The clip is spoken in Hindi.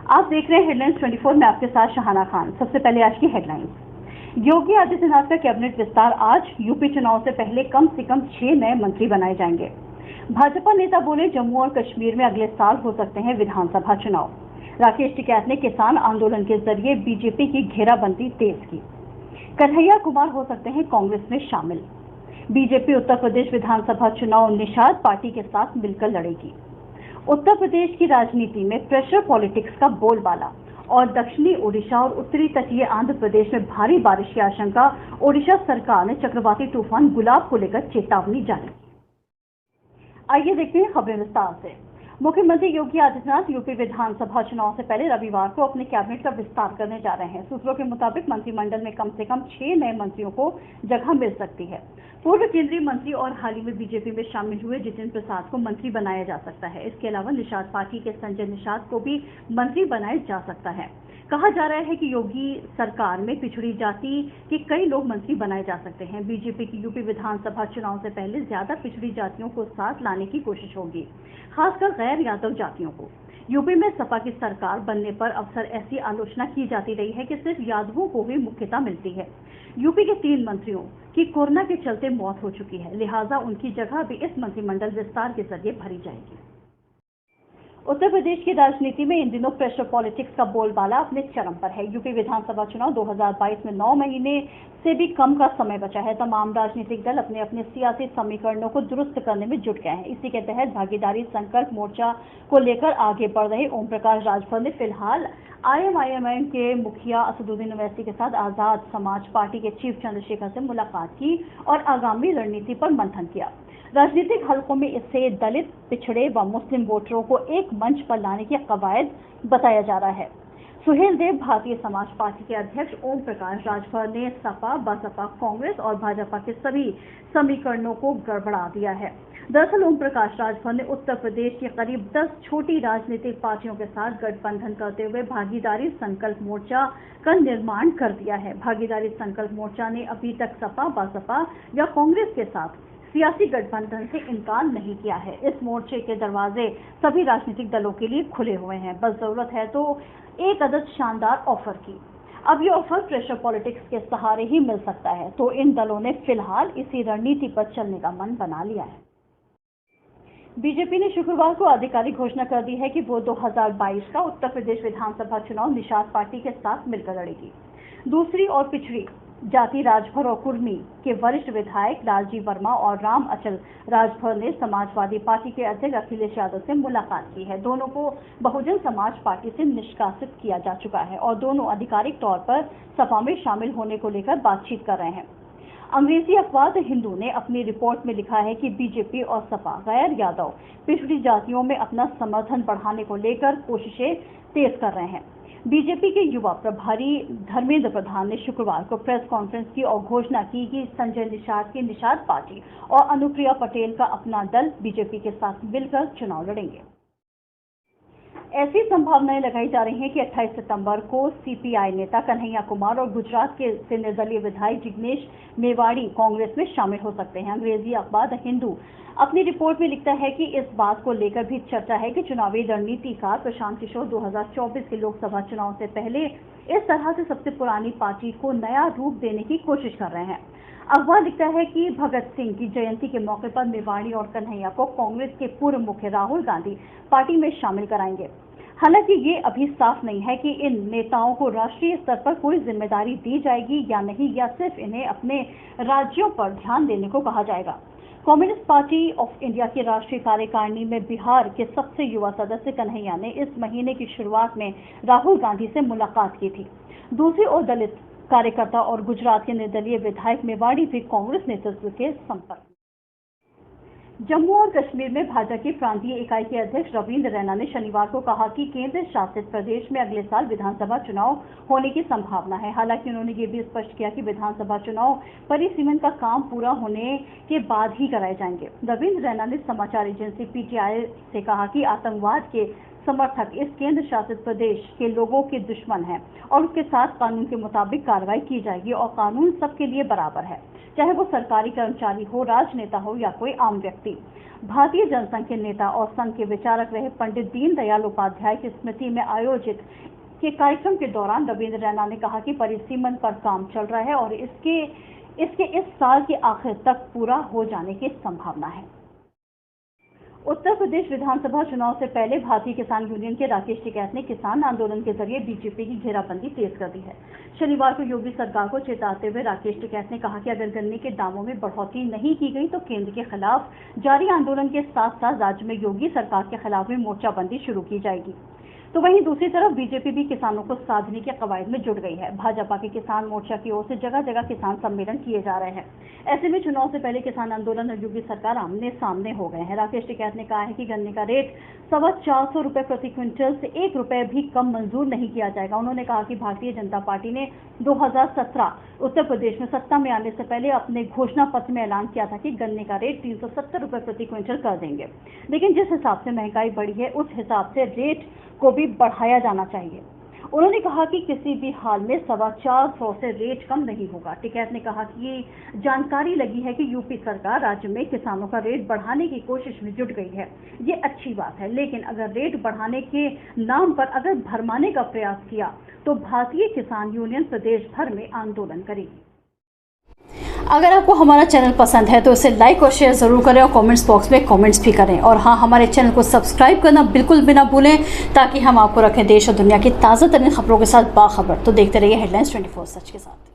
आप देख रहे हैं हेडलाइंस 24 में आपके साथ शहाना खान। सबसे पहले आज की हेडलाइंस। योगी आदित्यनाथ का कैबिनेट विस्तार आज। यूपी चुनाव से पहले कम से कम 6 नए मंत्री बनाए जाएंगे। भाजपा नेता बोले जम्मू और कश्मीर में अगले साल हो सकते हैं विधानसभा चुनाव। राकेश टिकैत ने किसान आंदोलन के जरिए बीजेपी की घेराबंदी तेज की। कन्हैया कुमार हो सकते हैं कांग्रेस में शामिल। बीजेपी उत्तर प्रदेश विधानसभा चुनाव निषाद पार्टी के साथ मिलकर लड़ेगी। उत्तर प्रदेश की राजनीति में प्रेशर पॉलिटिक्स का बोलबाला और दक्षिणी ओडिशा और उत्तरी तटीय आंध्र प्रदेश में भारी बारिश की आशंका। ओडिशा सरकार ने चक्रवाती तूफान गुलाब को लेकर चेतावनी जारी की। आइए देखते हैं खबरें विस्तार से। मुख्यमंत्री योगी आदित्यनाथ यूपी विधानसभा चुनाव से पहले रविवार को अपने कैबिनेट का विस्तार करने जा रहे हैं। सूत्रों के मुताबिक मंत्रिमंडल में कम से कम 6 नए मंत्रियों को जगह मिल सकती है। पूर्व केंद्रीय मंत्री और हाल ही में बीजेपी में शामिल हुए जितिन प्रसाद को मंत्री बनाया जा सकता है। इसके अलावा निषाद पार्टी के संजय निषाद को भी मंत्री बनाया जा सकता है। कहा जा रहा है कि योगी सरकार में पिछड़ी जाति के कई लोग मंत्री बनाए जा सकते हैं। बीजेपी की यूपी विधानसभा चुनाव से पहले ज्यादा पिछड़ी जातियों को साथ लाने की कोशिश होगी, खासकर गैर यादव जातियों को। यूपी में सपा की सरकार बनने पर अक्सर ऐसी आलोचना की जाती रही है कि सिर्फ यादवों को ही मुख्यता मिलती है। यूपी के 3 मंत्रियों की कोरोना के चलते मौत हो चुकी है, लिहाजा उनकी जगह भी इस मंत्रिमंडल विस्तार के जरिए भरी जाएगी। उत्तर प्रदेश की राजनीति में इन दिनों प्रेशर पॉलिटिक्स का बोलबाला अपने चरम पर है। यूपी विधानसभा चुनाव 2022 में 9 महीने से भी कम का समय बचा है। तमाम राजनीतिक दल अपने अपने सियासी समीकरणों को दुरुस्त करने में जुट गए हैं। इसी के तहत भागीदारी संकल्प मोर्चा को लेकर आगे बढ़ रहे ओम प्रकाश राजभर ने फिलहाल IMIM के मुखिया असदुद्दीन ओवैसी के साथ आजाद समाज पार्टी के चीफ चंद्रशेखर से मुलाकात की और आगामी रणनीति पर मंथन किया। राजनीतिक हलकों में इससे दलित, पिछड़े व मुस्लिम वोटरों को एक मंच पर लाने की कवायद बताया जा रहा है। सुहेल देव भारतीय समाज पार्टी के अध्यक्ष ओम प्रकाश राजभर ने सपा, बसपा, कांग्रेस और भाजपा के सभी समीकरणों को गड़बड़ा दिया है। दरअसल ओम प्रकाश राजभर ने उत्तर प्रदेश की करीब 10 छोटी राजनीतिक पार्टियों के साथ गठबंधन करते हुए भागीदारी संकल्प मोर्चा का निर्माण कर दिया है। भागीदारी संकल्प मोर्चा ने अभी तक सपा, बसपा या कांग्रेस के साथ सियासी गठबंधन से इनकार नहीं किया है। इस मोर्चे के दरवाजे सभी राजनीतिक दलों के लिए खुले हुए हैं। बस जरूरत है तो एक अदद शानदार ऑफर की। अब ये ऑफर प्रेशर पॉलिटिक्स के सहारे ही मिल सकता है, तो इन दलों ने फिलहाल इसी रणनीति पर चलने का मन बना लिया है। बीजेपी ने शुक्रवार को आधिकारिक घोषणा कर दी है कि वो 2022 का उत्तर प्रदेश विधानसभा चुनाव निषाद पार्टी के साथ मिलकर लड़ेगी। दूसरी ओर पिछड़ी जाति राजभर और कुर्मी के वरिष्ठ विधायक लालजी वर्मा और राम अचल राजभर ने समाजवादी पार्टी के अध्यक्ष अखिलेश यादव से मुलाकात की है। दोनों को बहुजन समाज पार्टी से निष्कासित किया जा चुका है और दोनों आधिकारिक तौर पर सपा में शामिल होने को लेकर बातचीत कर रहे हैं। अंग्रेजी अखबार द हिंदू ने अपनी रिपोर्ट में लिखा है कि बीजेपी और सपा गैर यादव पिछड़ी जातियों में अपना समर्थन बढ़ाने को लेकर कोशिशें तेज कर रहे हैं। बीजेपी के युवा प्रभारी धर्मेंद्र प्रधान ने शुक्रवार को प्रेस कॉन्फ्रेंस की और घोषणा की कि संजय निषाद की निषाद पार्टी और अनुप्रिया पटेल का अपना दल बीजेपी के साथ मिलकर चुनाव लड़ेंगे। ऐसी संभावनाएं लगाई जा रही हैं कि 28 सितंबर को CPI नेता कन्हैया कुमार और गुजरात के से निर्दलीय विधायक जिग्नेश मेवाड़ी कांग्रेस में शामिल हो सकते हैं। अंग्रेजी अखबार द हिंदू अपनी रिपोर्ट में लिखता है कि इस बात को लेकर भी चर्चा है कि चुनावी रणनीतिकार प्रशांत किशोर 2024 के लोकसभा चुनाव से पहले इस तरह से सबसे पुरानी पार्टी को नया रूप देने की कोशिश कर रहे हैं। अखबार लिखता है कि भगत सिंह की जयंती के मौके पर मेवाड़ी और कन्हैया को कांग्रेस के पूर्व मुख्य राहुल गांधी पार्टी में शामिल कराएंगे। हालांकि ये अभी साफ नहीं है कि इन नेताओं को राष्ट्रीय स्तर पर कोई जिम्मेदारी दी जाएगी या नहीं, या सिर्फ इन्हें अपने राज्यों पर ध्यान देने को कहा जाएगा। कम्युनिस्ट पार्टी ऑफ इंडिया की राष्ट्रीय कार्यकारिणी में बिहार के सबसे युवा सदस्य कन्हैया ने इस महीने की शुरुआत में राहुल गांधी से मुलाकात की थी। दूसरी ओर दलित कार्यकर्ता और गुजरात के निर्दलीय विधायक मेवाड़ी भी कांग्रेस नेतृत्व के संपर्क। जम्मू और कश्मीर में भाजपा की प्रांतीय इकाई के अध्यक्ष रविंद्र रैना ने शनिवार को कहा कि केंद्र शासित प्रदेश में अगले साल विधानसभा चुनाव होने की संभावना है। हालांकि उन्होंने ये भी स्पष्ट किया कि विधानसभा चुनाव परिसीमन का काम पूरा होने के बाद ही कराए जाएंगे। रविंद्र रैना ने समाचार एजेंसी PTI से कहा कि आतंकवाद के समर्थक इस केंद्र शासित प्रदेश के लोगों के दुश्मन हैं और उसके साथ कानून के मुताबिक कार्रवाई की जाएगी और कानून सबके लिए बराबर है, चाहे वो सरकारी कर्मचारी हो, राजनेता हो या कोई आम व्यक्ति। भारतीय जनसंघ के नेता और संघ के विचारक रहे पंडित दीनदयाल उपाध्याय की स्मृति में आयोजित के कार्यक्रम के दौरान रविंद्र रैना ने कहा कि परिसीमन पर काम चल रहा है और इसके इस साल के आखिर तक पूरा हो जाने की संभावना है। उत्तर प्रदेश विधानसभा चुनाव से पहले भारतीय किसान यूनियन के राकेश टिकैत ने किसान आंदोलन के जरिए बीजेपी की घेराबंदी तेज कर दी है। शनिवार को योगी सरकार को चेताते हुए राकेश टिकैत ने कहा कि अगर गन्ने के दामों में बढ़ोतरी नहीं की गई तो केंद्र के खिलाफ जारी आंदोलन के साथ साथ राज्य में योगी सरकार के खिलाफ भी मोर्चाबंदी शुरू की जाएगी। तो वहीं दूसरी तरफ बीजेपी भी किसानों को साधने के कवायद में जुट गई है। भाजपा के किसान मोर्चा की ओर से जगह जगह किसान सम्मेलन किए जा रहे हैं। ऐसे में चुनाव से पहले किसान आंदोलन और योगी सरकार आमने सामने हो गए हैं। राकेश टिकैत ने कहा है कि गन्ने का रेट 450 रुपए प्रति क्विंटल से 1 रुपए भी कम मंजूर नहीं किया जाएगा। उन्होंने कहा कि भारतीय जनता पार्टी ने 2017 उत्तर प्रदेश में सत्ता में आने से पहले अपने घोषणा पत्र में ऐलान किया था कि गन्ने का रेट 370 रुपए प्रति क्विंटल कर देंगे, लेकिन जिस हिसाब से महंगाई बढ़ी है उस हिसाब से रेट को भी बढ़ाया जाना चाहिए। उन्होंने कहा कि किसी भी हाल में 450 से रेट कम नहीं होगा। टिकैत ने कहा कि जानकारी लगी है कि यूपी सरकार राज्य में किसानों का रेट बढ़ाने की कोशिश में जुट गई है। ये अच्छी बात है, लेकिन अगर रेट बढ़ाने के नाम पर अगर भरमाने का प्रयास किया तो भारतीय किसान यूनियन प्रदेश भर में आंदोलन करेगी। अगर आपको हमारा चैनल पसंद है तो इसे लाइक और शेयर जरूर करें और कमेंट्स बॉक्स में कमेंट्स भी करें। और हाँ, हमारे चैनल को सब्सक्राइब करना बिल्कुल भी ना भूलें ताकि हम आपको रखें देश और दुनिया की ताज़ा तरीन खबरों के साथ बाखबर। तो देखते रहिए हेडलाइंस 24 सच के साथ।